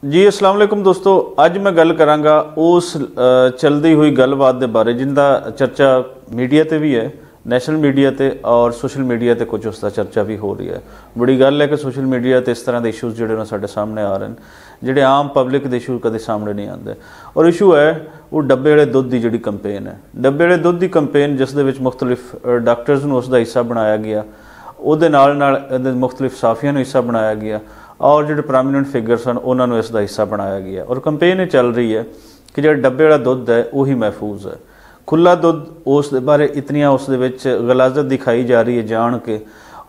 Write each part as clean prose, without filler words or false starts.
जी अस्सलाम वालेकुम दोस्तों, अज मैं गल करांगा उस चलती हुई गलबात के बारे जिनका चर्चा मीडिया ते भी है, नैशनल मीडिया ते और सोशल मीडिया ते कुछ उसका चर्चा भी हो रही है। बड़ी गल है कि सोशल मीडिया ते इस तरह के इशूज़ जोड़े साढ़े सामने आ रहे हैं जोड़े आम पब्लिक के इशू कदे सामने नहीं आते। और इशू है वो डब्बे वाले दुध की जी कंपेन है, डब्बे वाले दुध की कंपेन जिस मुख्तलिफ डॉक्टर्स को उसका हिस्सा बनाया गया, वो मुख्तलिफ साफिया हिस्सा बनाया गया और जो प्रोमिनेंट फिगर सन उन्होंने इसका हिस्सा बनाया गया। और कंपेन चल रही है कि जो डब्बे वाला दुध है वही महफूज है, खुला दुध उस बारे इतनियाँ उस गलाजत दिखाई जा रही है जान के,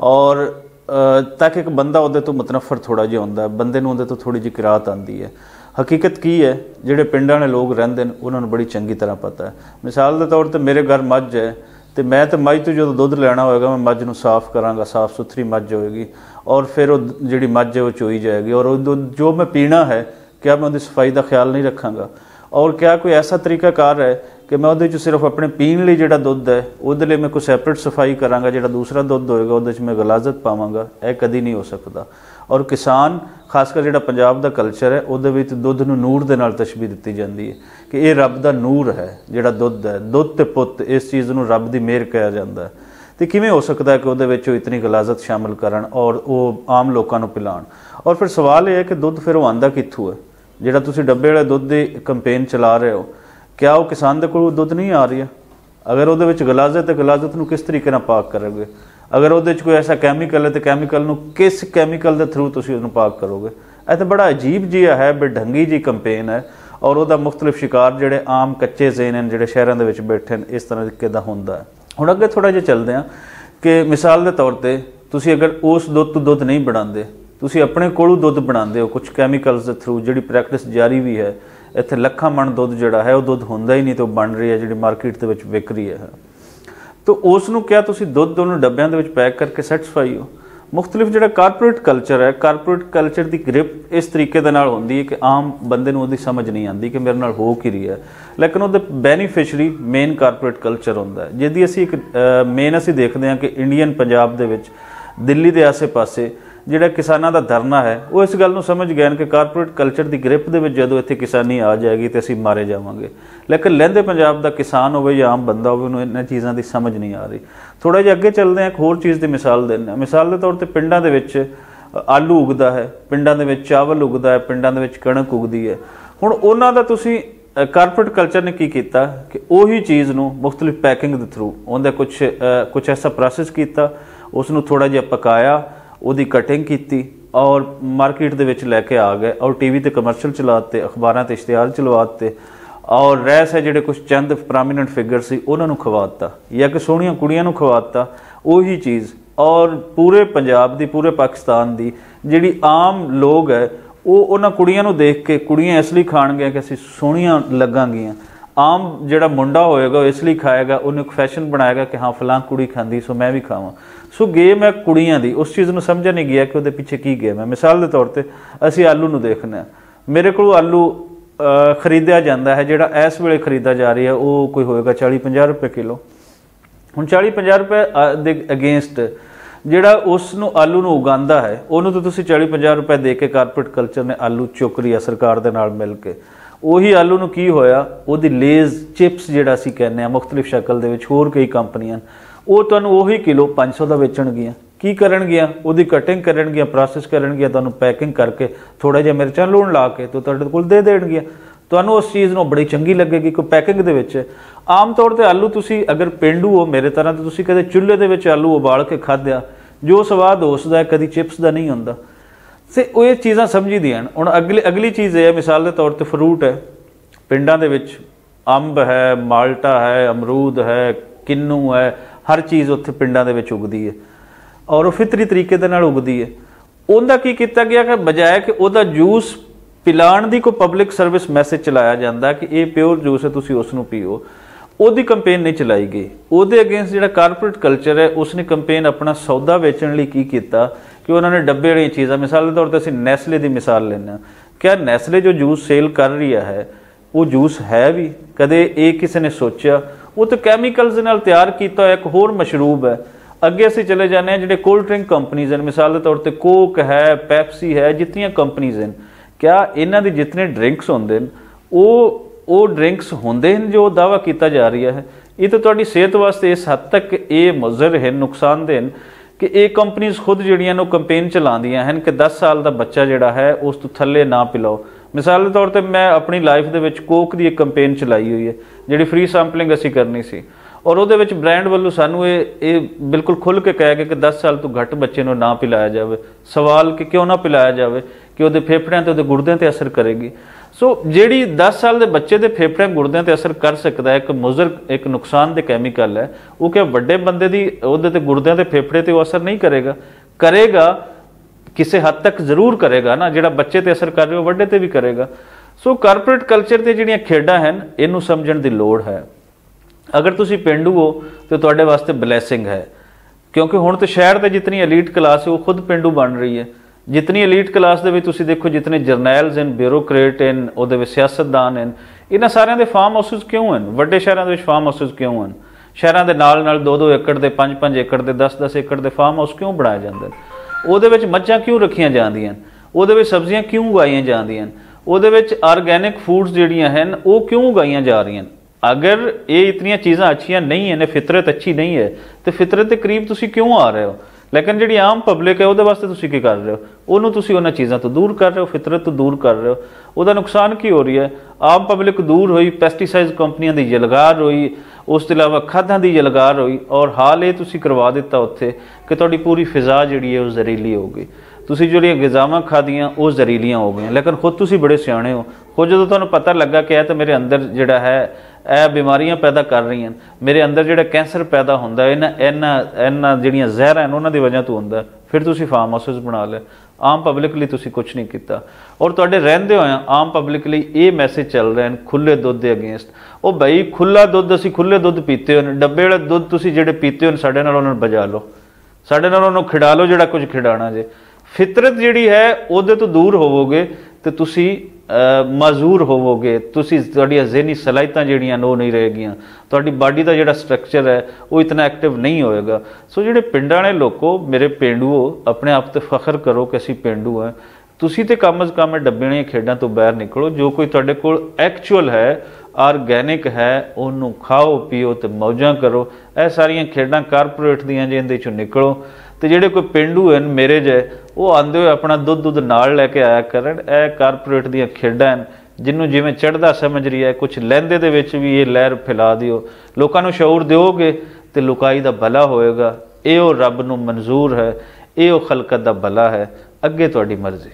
और ताकि एक बंदा उहदे तो मुतनफर थोड़ा जिहा होंदा है, बंदे नूं उहदे तो थोड़ी जी किरात आती है। हकीकत की है जिहड़े पिंडां ने लोग रहिंदे ने उन्हां नूं बड़ी चंगी तरह पता है। मिसाल के तौर पर मेरे घर मझ है तो मैं तो मझ तो जो दुध लेना होएगा मैं मझ नूं साफ करांगा, साफ सुथरी मझ होएगी और फिर वो जी मझ है वो चोई जाएगी। और जो मैं पीना है क्या मैं उसकी सफाई का ख्याल नहीं रखांगा, और क्या कोई ऐसा तरीकाकार है कि मैं वो सिर्फ अपने पीने लिए जो दुध है वो मैं कोई सैपरेट सफाई करांगा, जो दूसरा दुध होएगा वो मैं गलाजत पावांगा, यह कभी नहीं हो सकता। और किसान खासकर जो पंजाब का कल्चर है वो दुध नूं नूर दे नाल तशबीह दी जाती है कि ये रब का नूर है, जो दुध है, दुध ते पुत इस चीज़ नूं रब की मेहर कहा जाता है। तो किमें हो सकता है कि वो इतनी गलाजत शामिल करन और वो आम लोगों को पिलाण। और फिर सवाल यह है कि दुध फिर वो आंदा कित्थों है, जिहड़ा तुसीं डब्बे वाले दुध की कंपेन चला रहे हो, क्या वो किसान दे कोल दुध नहीं आ रही है? अगर वो गलाजत है, गलाजत नूं किस तरीके नाल पाक करोगे? अगर वो कोई ऐसा कैमीकल है तो कैमीकल नूं किस कैमीकल के थ्रू तुसीं उहनूं पाक करोगे? यह तो बड़ा अजीब जिहा है, बेढंगी जी कंपेन है। और वह मुख्तलिफ शिकार जोड़े आम कच्चे ज़ेन हैं जोड़े शहरों के बैठे हैं इस तरीके का होंदा है। हुण अगे थोड़ा जिहा चलते हैं कि मिसाल के तौर पर तुसीं अगर उस दुध तो दुध नहीं बनाते, तुसीं अपने कोलों दुध बनाते हो कुछ कैमीकल्स के थ्रू, जी प्रैक्टिस जारी भी है। इत्थे लखां मन दुध जोड़ा है वो दुध होंदा ही नहीं तो बन रही है जी मार्केट के विक रही है। तो उसनूं क्या तुसीं दुध उन्होंने डब्बियां दे विच पैक करके सैटिस्फाई हो? मुख्तलिफ जो कारपोरेट कल्चर है, कारपोरेट कल्चर की ग्रिप इस तरीके दे नाल होंदी है कि आम बंदे नूं उहदी समझ नहीं आती कि मेरे नाल हो की रही है, लेकिन उहदे बेनीफिशरी मेन कारपोरेट कल्चर होंदा है। जिहदी असीं एक मेन असीं देखते हैं कि इंडियन पंजाब दे विच दिल्ली के आसे पासे जिहड़ा किसानां दा धरना है वो इस गल नूं समझ गए कि कारपोरेट कल्चर की ग्रिप दे विच जदों इत्थे किसानी आ जाएगी तो असीं मारे जावांगे। लेकिन लਹਿੰਦੇ पंजाब का किसान होवे या आम बंदा होवे उन्हें इन्हां चीज़ां की समझ नहीं आ रही। थोड़ा जिहा अगे चलते हैं, एक होर चीज़ की मिसाल देने। मिसाल के तौर पर पिंडां दे विच आलू उगदा है, पिंडां दे विच चावल उगदा है, पिंडां दे विच कणक उगदी है। हुण उन्हां दा तुसीं कारपोरेट कल्चर ने की कीता कि उही चीज़ नूं मुख्तलिफ पैकिंग के थ्रू उहदा कुछ ऐसा प्रोसैस कीता, उसनूं थोड़ा जिहा पकाया, उसकी कटिंग की और मार्केट के विच लैके आ गए और टीवी ते कमर्शल चलाते, अखबारां ते इश्तिहार चलवाते और रैस है जिहड़े कुछ चंद प्रोमिनेंट फिगर सी उन्होंने खवाता या कि सोहणियां कुड़ियां नूं खवाता उही चीज़। और पूरे पंजाब दी, पूरे पाकिस्तान दी जिहड़ी आम लोग है वो उन्हां कुड़ियां नूं देख के कुड़ियां इसलिए खाणगियां कि असीं सोहणियां लगांगियां। आम जिहड़ा मुंडा होएगा इसलिए खाएगा, उन्हें एक फैशन बनाएगा कि हाँ फलां कुड़ी खांदी सो मैं भी खावां। सो गेम है कुड़ियां दी, उस चीज़ नूं समझा नहीं गया कि उहदे पिछे की गेम है। मिसाल के तौर पर असीं आलू नूं देखना, मेरे को आलू खरीदा जाता है जिहड़ा इस वेले खरीदा जा रही है वो कोई होएगा 40-50 रुपए किलो। हुण 40-50 रुपए दे अगेंस्ट जिहड़ा उसनूं आलू नूं उगांदा है उन्होंने तो तुसीं 40-50 रुपए दे के कारपोरेट कल्चर ने आलू चुक रही है सरकार दे नाल मिल के। उही आलू नूं की होया, उहदी लेज़ चिप्स जिहड़ा असीं कहने मुख्तलिफ शक्ल दे विच होर कई कंपनियां वो तुहानूं उही किलो 500 का वेचणगियां। की करनगियां? उहदी कटिंग करनगियां, प्रोसैस करनगियां, तुहानूं पैकिंग करके थोड़ा जिहा मिर्चां लूण ला के तो तुहाडे कोल दे देणगियां। तुहानूं उस चीज़ नूं बड़ी चंगी लगेगी कोई पैकिंग दे विच। आम तौर पर आलू तुसीं अगर पेंडू हो मेरे तरह तो तुसीं कदे चुੱਲ੍ਹੇ दे विच आलू उबाल के खाद्या, जो स्वाद उसका है कभी चिप्स का नहीं हुंदा। से वो चीज़ां समझी ਦੀਆਂ। हुण अगली चीज़ है मिसाल के तौर पर फ्रूट है, पिंडां दे विच अंब है, माल्टा है, अमरूद है, किन्नू है, हर चीज़ उत्थे पिंडां दे विच उगदी है और वो फितरी तरीके दे नाल उगदी है। उहदा की कीता गया कि बजाय कि उहदा जूस पिलाण दी कोई पब्लिक सर्विस मैसेज चलाया जाता कि ये प्योर जूस है तुसीं उसनूं पीओ, ਉਹਦੀ कंपेन नहीं चलाई गई। ਉਹਦੇ अगेंस्ट ਜਿਹੜਾ कारपोरेट कल्चर है उसने कंपेन अपना सौदा बेचने लिए की किया कि उन्होंने डब्बे वाली चीज़ा, मिसाल के तौर पर असं नैसले की मिसाल लेना, क्या नैसले जो जूस सेल कर रही है वो जूस है भी कदे ये किसी ने सोचा? वो तो कैमीकल्स नाल तैयार किया एक होर मशरूब है। अगे असीं चले जाने जो कोल्ड ड्रिंक कंपनीज़ हैं, मिसाल के तौर पर कोक है, पैप्सी है, जितनियां कंपनीज़ हैं, क्या इन्हां दी जितने ड्रिंक्स होंदे ने वो ड्रिंक्स होंदे हैं जो दावा किया जा रहा है? ये तो तुहाडी सेहत वास्ते इस हद तक ये मुज़र है, नुकसानदेह कि ये कंपनीज खुद जिहड़ियां ने कंपेन चलाउंदियां हैं कि 10 साल का बच्चा जिहड़ा है उस तो थल्ले ना पिलाओ। मिसाल के तौर पर मैं अपनी लाइफ दे विच कोक की एक कंपेन चलाई हुई है जिहड़ी फ्री सैंपलिंग असीं करनी सी, और वो ब्रांड वालों सानू ये बिल्कुल खुल के कहा गया कि 10 साल तो घट बच्चे को ना पिलाया जाए। सवाल कि क्यों ना पिलाया जाए कि वो फेफड़ियां ते गुर्दियां ते असर करेगी। सो जिहड़ी 10 साल के बच्चे के फेफड़ियां गुर्दियां ते असर कर सकता है, एक मुज़र एक नुकसानदेह कैमिकल है, वो क्या वड्डे बंदे दी उहदे ते गुर्दियां ते फेफड़े ते वो असर नहीं करेगा? करेगा, किसी हद तक जरूर करेगा ना। जिहड़ा बच्चे ते असर कर रहे हो वड्डे ते भी करेगा। सो कारपोरेट कल्चर ते जिहड़ियां खेडां हैं इनू समझण दी लोड़ है। अगर तुसी पेंडू हो तो तुहाडे वास्ते ब्लैसिंग है, क्योंकि हुण तो शहर की जितनी एलीट क्लास है वो खुद पेंडू बन रही है। जितनी एलीट क्लास दे विच तुसी देखो जितने जरनैल्स हैं, ब्यूरोक्रेट हैं, उहदे विच सियासतदान हैं, इन्हां सारिਆਂ ਦੇ फार्म हाउसिस क्यों हैं? वड्डे शहरां दे विच फार्म हाउसिस क्यों हैं? शहरां दे नाल 2-2 एकड़ दे 5-5 एकड़ दे 10-10 एकड़ दे फार्म हाउस क्यों बनाए जांदे ने? ਉਹਦੇ ਵਿੱਚ ਮੱਝਾਂ ਕਿਉਂ ਰੱਖੀਆਂ ਜਾਂਦੀਆਂ, ਉਹਦੇ ਵਿੱਚ ਸਬਜ਼ੀਆਂ ਕਿਉਂ ਉਗਾਈਆਂ ਜਾਂਦੀਆਂ, ਉਹਦੇ ਵਿੱਚ ਆਰਗੈਨਿਕ ਫੂਡਸ ਜਿਹੜੀਆਂ ਹਨ ਉਹ ਕਿਉਂ ਉਗਾਈਆਂ ਜਾ ਰਹੀਆਂ? अगर ये इतनी चीज़ां अच्छियां नहीं है, फितरत अच्छी नहीं है, तो फितरत के करीब तुसी क्यों आ रहे हो? लेकिन जी आम पब्लिक है वो वास्ते तुसी की कर रहे हो? उन्होंने तुसी उन्हां चीज़ों तो दूर कर रहे हो, फितरत तो दूर कर रहे हो। उसका नुकसान की हो रही है? आम पब्लिक दूर हुई, पेस्टिसाइड कंपनियों की यलगार हुई, उस तो इलावा खादां की यलगार हुई, और हाल ये तुसी करवा दिता उत्थे कि तुहाडी पूरी फिजा जिहड़ी है वो जहरीली हो गई। तुसी जिहड़ियां गिज़ावां खादियां वो जहरीलियां हो गई। लेकिन खुद तुसी बड़े सियाणे हो, खुद जो तुहानूं पता लगा कि तो मेरे अंदर जिहड़ा है ਇਹ बीमारियां पैदा कर रही हैं, मेरे अंदर जो कैंसर पैदा होंदा है इन्हां जिहड़ियां ਜ਼ਹਿਰਾਂ हैं उन्हां दी वजह तो होंदा, फिर तुसी फार्म हाउसिस बना लिया। आम पब्लिक लिए तुसी कुछ नहीं किया, और तुहाडे रहिंदे होए आम पब्लिक लिए ये मैसेज चल रहे हैं खुले दुध के अगेंस्ट। ओ भाई खुला दुध, असीं खुले दुध पीते हो, डब्बे वाले दुध तुसी जिहड़े पीते हो साडे नाल उन्हां नूं बजा लो, साडे नाल उन्हां नूं खिडा लो जिहड़ा कुछ खिडाणा जे। फितरत जिहड़ी है उहदे तो दूर होवोगे तो तुसी माजूर होवोगे, तुहाडियां ज़हनी सलाहियतां जिहड़ियां वो नहीं रहेगियां, तुहाडी बॉडी का जिहड़ा स्ट्रक्चर है वो इतना एक्टिव नहीं होएगा। सो जिहड़े पिंडां वाले लोको, मेरे पेंडूओ, अपने आप ते फख्र करो कि असीं पेंडू हैं। तुसी ते कम अज़ कम डब्बे वालियां खेडां तो बाहर निकलो। जो कोई तुहाडे कोल एक्चुअल है, आर्गैनिक है, उन्होंने खाओ पिओ तो मौजां करो। यह सारियां खेडां कारपोरेट दियां जे इहदे चों निकलो। तो जिहड़े कोई पेंडू हैं मेरे जे वो आंदे हुए अपना दुध नाल लैके आया करन। यह कारपोरेट दियां खेडां हैं जिन्हों जिवें चढ़दा समझ रही है, कुछ लैंदे दे विच भी ये लहर फैला दिओ, लोकां नूं शऊर दिओगे तो लुकाई दा भला होएगा। ये रब नूं मंजूर है, ये खलकत दा भला है। अगे तुहाडी मर्जी।